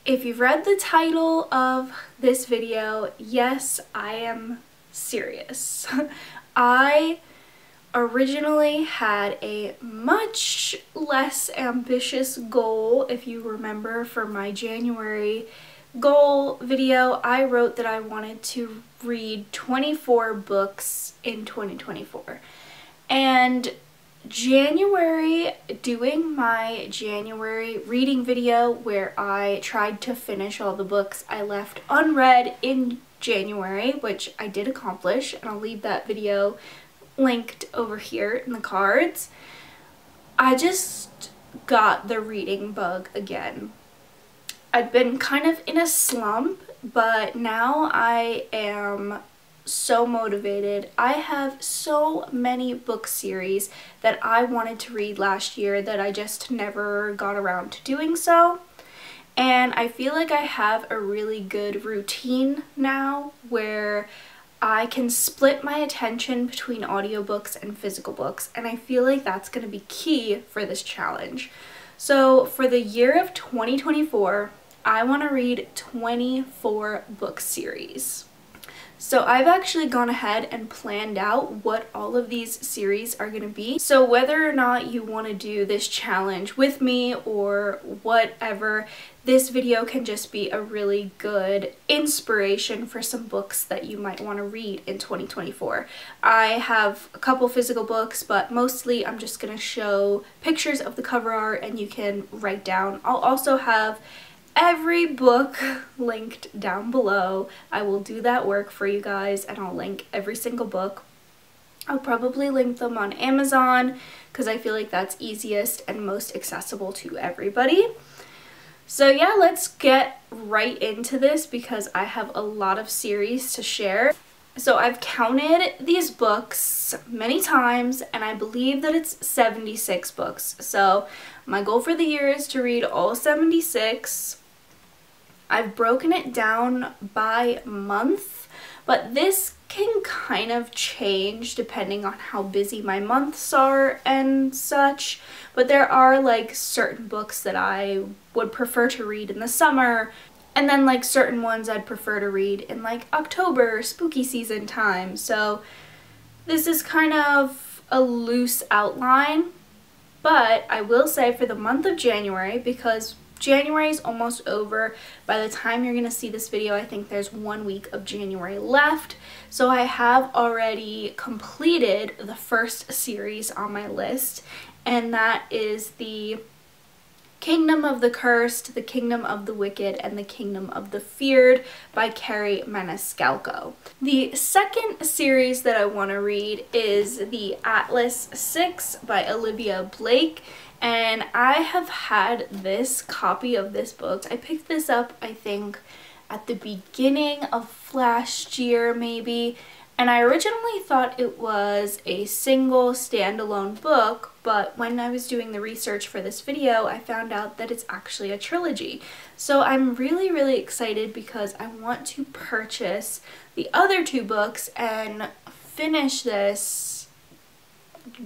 If you've read the title of this video, yes, I am serious. I originally had a much less ambitious goal. If you remember, for my January goal video, I wrote that I wanted to read 24 books in 2024. And January, doing my January reading video where I tried to finish all the books I left unread in January, which I did accomplish, and I'll leave that video linked over here in the cards. I just got the reading bug again. I'd been kind of in a slump, but now I am so motivated. I have so many book series that I wanted to read last year that I just never got around to doing so. And I feel like I have a really good routine now where I can split my attention between audiobooks and physical books, and I feel like that's going to be key for this challenge. So for the year of 2024, I want to read 24 book series. So I've actually gone ahead and planned out what all of these series are going to be. So whether or not you want to do this challenge with me or whatever, this video can just be a really good inspiration for some books that you might want to read in 2024. I have a couple physical books, but mostly I'm just going to show pictures of the cover art and you can write down. I'll also have every book linked down below. I will do that work for you guys and I'll link every single book. I'll probably link them on Amazon because I feel like that's easiest and most accessible to everybody. So yeah, let's get right into this because I have a lot of series to share. So I've counted these books many times and I believe that it's 76 books. So my goal for the year is to read all 76. I've broken it down by month, but this can kind of change depending on how busy my months are and such. But there are like certain books that I would prefer to read in the summer, and then like certain ones I'd prefer to read in like October, spooky season time. So this is kind of a loose outline, but I will say for the month of January, because January is almost over. By the time you're going to see this video, I think there's 1 week of January left. So I have already completed the first series on my list, and that is the Kingdom of the Cursed, the Kingdom of the Wicked, and the Kingdom of the Feared by Kerri Maniscalco. The second series that I want to read is the Atlas 6 by Olivia Blake. And I have had this copy of this book. I picked this up, I think, at the beginning of last year, maybe. And I originally thought it was a single standalone book, but when I was doing the research for this video, I found out that it's actually a trilogy. So I'm really, really excited because I want to purchase the other two books and finish this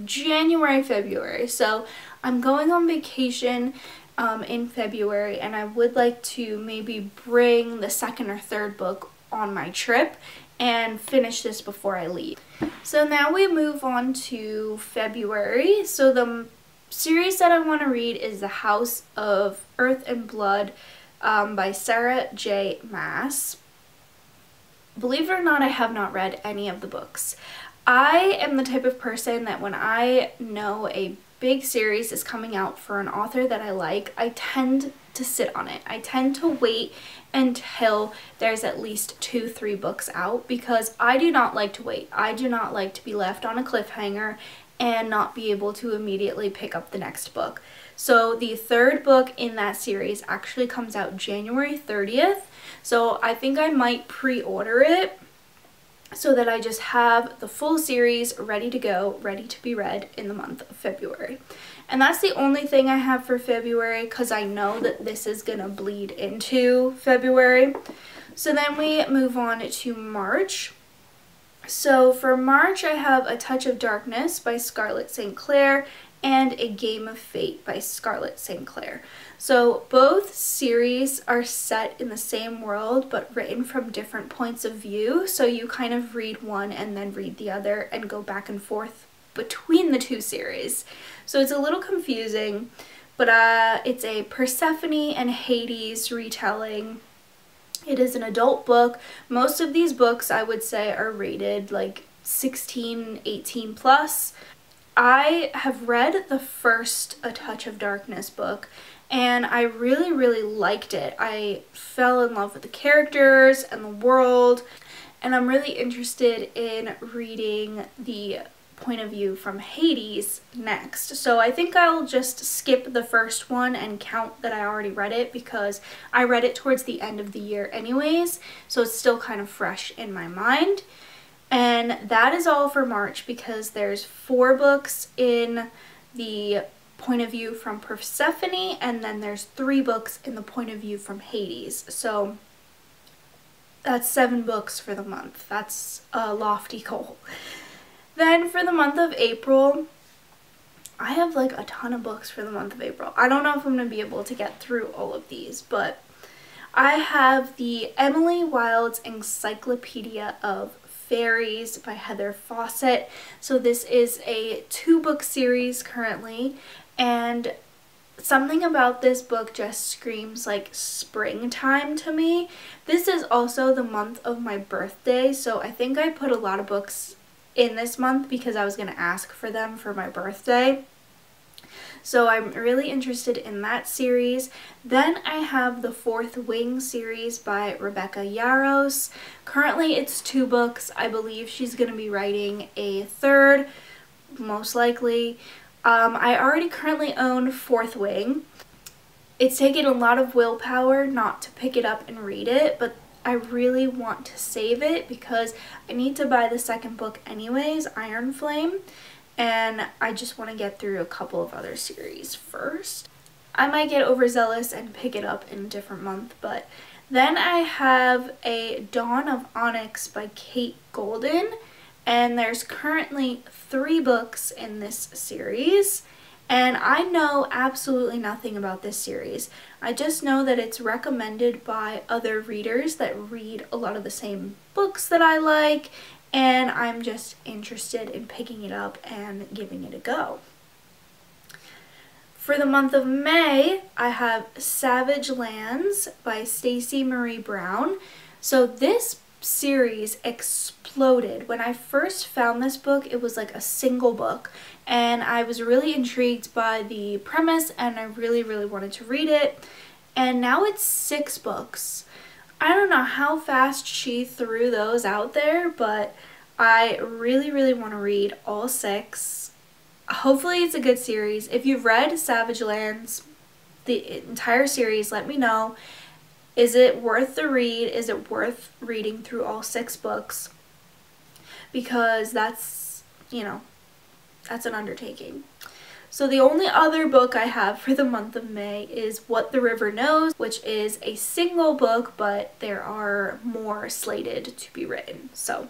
January, February. So I'm going on vacation in February, and I would like to maybe bring the second or third book on my trip and finish this before I leave. So now we move on to February. So the series that I want to read is The House of Earth and Blood by Sarah J. Maas. Believe it or not, I have not read any of the books. I am the type of person that when I know a big series is coming out for an author that I like, I tend to sit on it. I tend to wait until there's at least 2-3 books out because I do not like to wait. I do not like to be left on a cliffhanger and not be able to immediately pick up the next book. So the third book in that series actually comes out January 30th. So I think I might pre-order it so that I just have the full series ready to go, ready to be read in the month of February. And that's the only thing I have for February because I know that this is gonna bleed into February. So then we move on to March. So for March, I have A Touch of Darkness by Scarlett St. Clair and A Game of Fate by Scarlett St. Clair. So both series are set in the same world but written from different points of view. So you kind of read one and then read the other and go back and forth between the two series. So it's a little confusing, but it's a Persephone and Hades retelling. It is an adult book. Most of these books I would say are rated like 16, 18 plus. I have read the first A Touch of Darkness book and I really liked it. I fell in love with the characters and the world, and I'm really interested in reading the point of view from Hades next. So I think I'll just skip the first one and count that I already read it because I read it towards the end of the year anyways, so it's still kind of fresh in my mind. And that is all for March because there's 4 books in the point of view from Persephone and then there's 3 books in the point of view from Hades. So that's 7 books for the month. That's a lofty goal. Then for the month of April, I have like a ton of books for the month of April. I don't know if I'm going to be able to get through all of these, but I have the Emily Wilde's Encyclopedia of Fairies by Heather Fawcett. So this is a 2-book series currently, and something about this book just screams like springtime to me. This is also the month of my birthday, so I think I put a lot of books in this month because I was going to ask for them for my birthday. So I'm really interested in that series. Then I have the Fourth Wing series by Rebecca Yarros. Currently it's 2 books. I believe she's going to be writing a 3rd, most likely. I already currently own Fourth Wing. It's taken a lot of willpower not to pick it up and read it, but I really want to save it because I need to buy the 2nd book anyways, Iron Flame, and I just want to get through a couple of other series first. I might get overzealous and pick it up in a different month, but then I have a Dawn of Onyx by Kate Golden, and there's currently 3 books in this series. And I know absolutely nothing about this series. I just know that it's recommended by other readers that read a lot of the same books that I like, and I'm just interested in picking it up and giving it a go. For the month of May, I have Savage Lands by Stacey Marie Brown. So this series exploded. When I first found this book, it was like a single book, and I was really intrigued by the premise and I really wanted to read it, and now it's 6 books. I don't know how fast she threw those out there, but I really want to read all 6. Hopefully it's a good series. If you've read Savage Lands, the entire series, let me know. Is it worth the read? Is it worth reading through all 6 books? Because that's, you know, that's an undertaking. So the only other book I have for the month of May is What the River Knows, which is a single book, but there are more slated to be written. So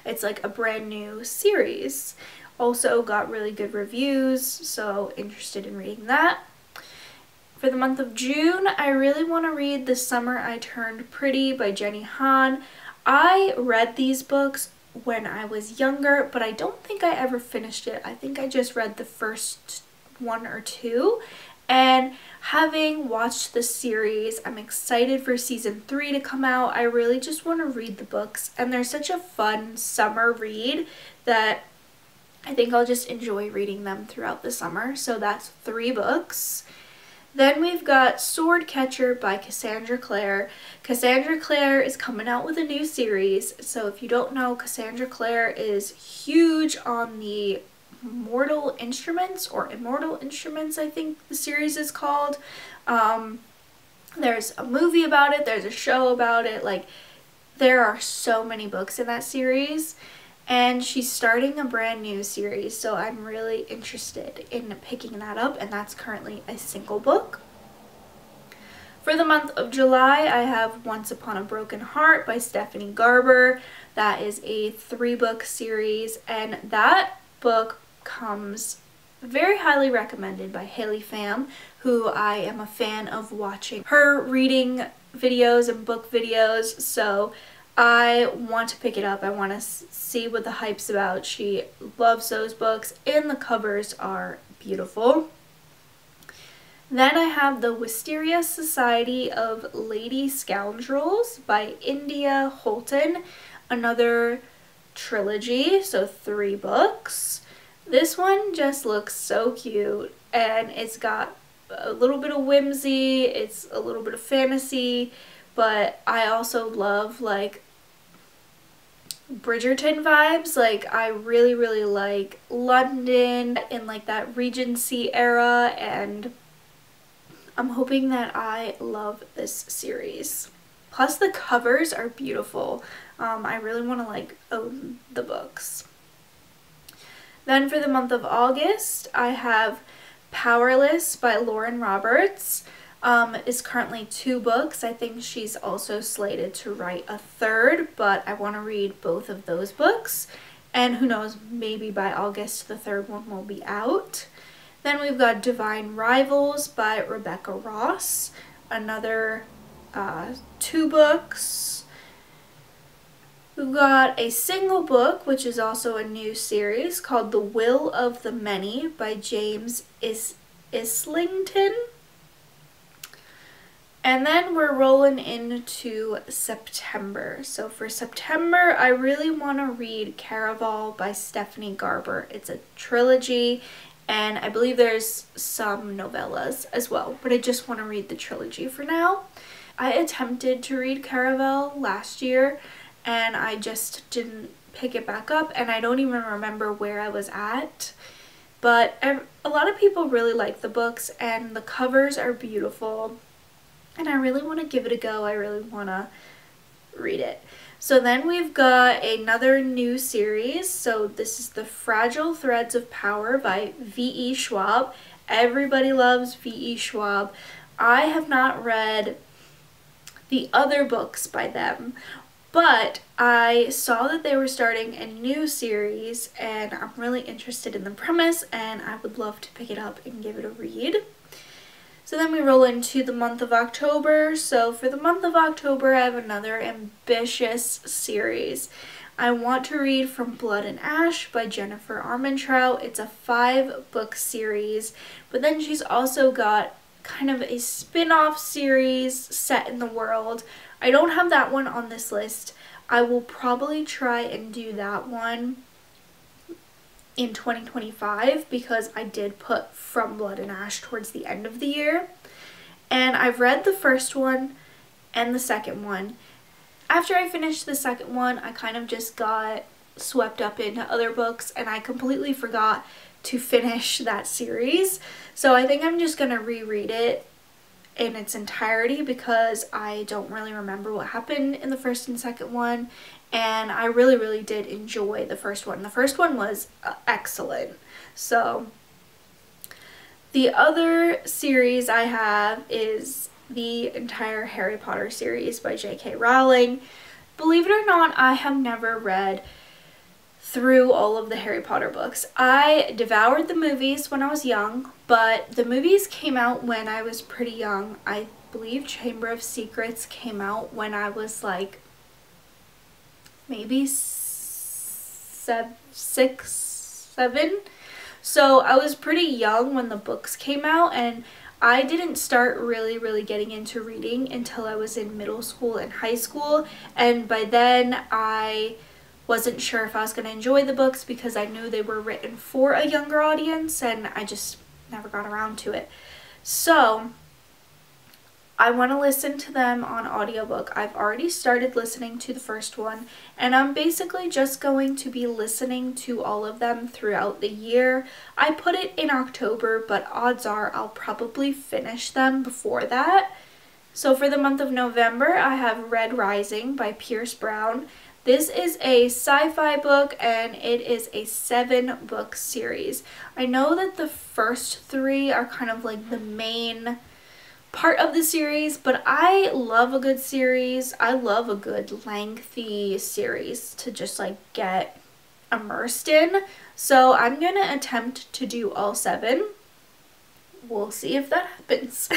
it's like a brand new series. Also got really good reviews, so interested in reading that. For the month of June, I really want to read The Summer I Turned Pretty by Jenny Han. I read these books when I was younger, but I don't think I ever finished it. I think I just read the first 1 or 2. And having watched the series, I'm excited for season 3 to come out. I really just want to read the books, and they're such a fun summer read that I think I'll just enjoy reading them throughout the summer. So that's 3 books. Then we've got Swordcatcher by Cassandra Clare. Cassandra Clare is coming out with a new series. So if you don't know, Cassandra Clare is huge on the Mortal Instruments, or Immortal Instruments, I think the series is called. There's a movie about it, there's a show about it, like there are so many books in that series. And she's starting a brand new series, so I'm really interested in picking that up, and that's currently a single book. For the month of July, I have Once Upon a Broken Heart by Stephanie Garber. That is a 3-book series, and that book comes very highly recommended by Haley Pham, who I am a fan of watching her reading videos and book videos, so I want to pick it up. I want to see what the hype's about. She loves those books, and the covers are beautiful. Then I have The Wisteria Society of Lady Scoundrels by India Holton, another trilogy, so 3 books. This one just looks so cute, and it's got a little bit of whimsy, it's a little bit of fantasy, but I also love like Bridgerton vibes. Like I really like London in like that Regency era, and I'm hoping that I love this series. Plus the covers are beautiful. I really want to like own the books. Then for the month of August, I have Powerless by Lauren Roberts. Is currently 2 books. I think she's also slated to write a 3rd, but I want to read both of those books. And who knows, maybe by August the 3rd one will be out. Then we've got Divine Rivals by Rebecca Ross, another 2 books. We've got a single book, which is also a new series, called The Will of the Many by James Islington. And then we're rolling into September. So for September, I really want to read Caraval by Stephanie Garber. It's a trilogy, and I believe there's some novellas as well, but I just want to read the trilogy for now. I attempted to read Caraval last year, and I just didn't pick it back up, and I don't even remember where I was at. But a lot of people really like the books, and the covers are beautiful, and I really want to give it a go. I really want to read it. So then we've got another new series. So this is The Fragile Threads of Power by V.E. Schwab. Everybody loves V.E. Schwab. I have not read the other books by them, but I saw that they were starting a new series, and I'm really interested in the premise, and I would love to pick it up and give it a read. So then we roll into the month of October. So for the month of October, I have another ambitious series. I want to read From Blood and Ash by Jennifer Armentrout. It's a 5-book series, but then she's also got kind of a spin-off series set in the world. I don't have that one on this list. I will probably try and do that one in 2025 because I did put From Blood and Ash towards the end of the year. And I've read the first one and the second one. After I finished the second one, I kind of just got swept up into other books, and I completely forgot to finish that series. So I think I'm just gonna reread it in its entirety because I don't really remember what happened in the first and second one, and I really did enjoy the first one. The first one was excellent. So the other series I have is the entire Harry Potter series by J.K. Rowling. Believe it or not, I have never read through all of the Harry Potter books. I devoured the movies when I was young, but the movies came out when I was pretty young. I believe Chamber of Secrets came out when I was like maybe 6, 7. So I was pretty young when the books came out, and I didn't start really getting into reading until I was in middle school and high school, and by then I wasn't sure if I was going to enjoy the books because I knew they were written for a younger audience, and I just never got around to it. So I want to listen to them on audiobook. I've already started listening to the first one, and I'm basically just going to be listening to all of them throughout the year. I put it in October, but odds are I'll probably finish them before that. So for the month of November, I have Red Rising by Pierce Brown. This is a sci-fi book, and it is a 7-book series. I know that the first 3 are kind of like the main part of the series, but I love a good series. I love a good lengthy series to just like get immersed in. So I'm gonna attempt to do all 7. We'll see if that happens.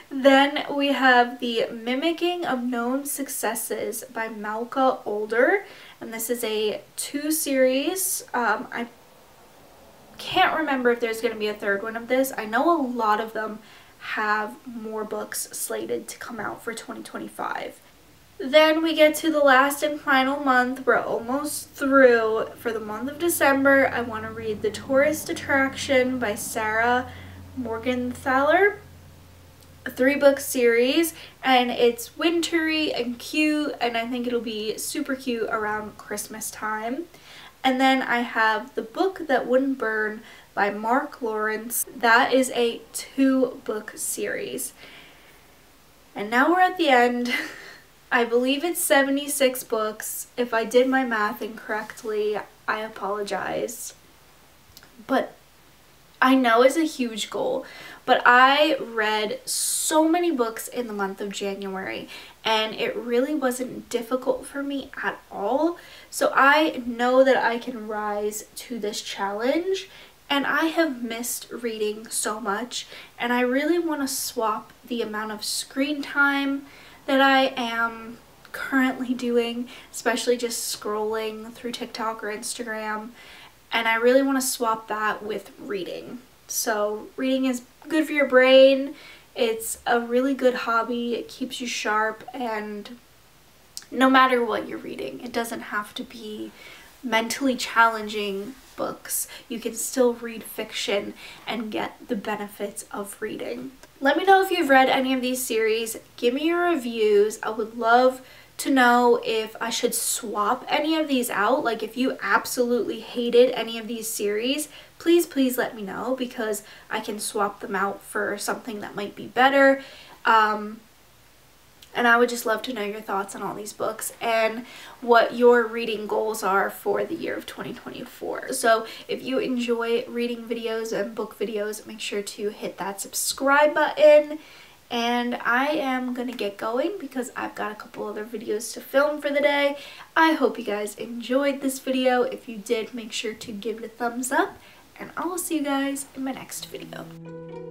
Then we have The Mimicking of Known Successes by Malka Older, and this is a 2 series. I can't remember if there's going to be a 3rd one of this. I know a lot of them have more books slated to come out for 2025. Then we get to the last and final month. We're almost through. For the month of December, I want to read The Tourist Attraction by Sarah Morgenthaler. A 3-book series, and it's wintry and cute, and I think it'll be super cute around Christmas time. And then I have The Book That Wouldn't Burn by Mark Lawrence. That is a 2-book series. And now we're at the end. I believe it's 76 books. If I did my math incorrectly, I apologize. But I know it's a huge goal, but I read so many books in the month of January, and it really wasn't difficult for me at all. So I know that I can rise to this challenge, and I have missed reading so much, and I really want to swap the amount of screen time that I am currently doing, especially just scrolling through TikTok or Instagram. And I really want to swap that with reading. So reading is good for your brain. It's a really good hobby. It keeps you sharp, and no matter what you're reading, it doesn't have to be mentally challenging books. You can still read fiction and get the benefits of reading. Let me know if you've read any of these series. Give me your reviews. I would love to know if I should swap any of these out. Like, if you absolutely hated any of these series, please let me know, because I can swap them out for something that might be better. And I would just love to know your thoughts on all these books and what your reading goals are for the year of 2024. So if you enjoy reading videos and book videos, make sure to hit that subscribe button. And I am gonna get going because I've got a couple other videos to film for the day. I hope you guys enjoyed this video. If you did, make sure to give it a thumbs up, and I will see you guys in my next video.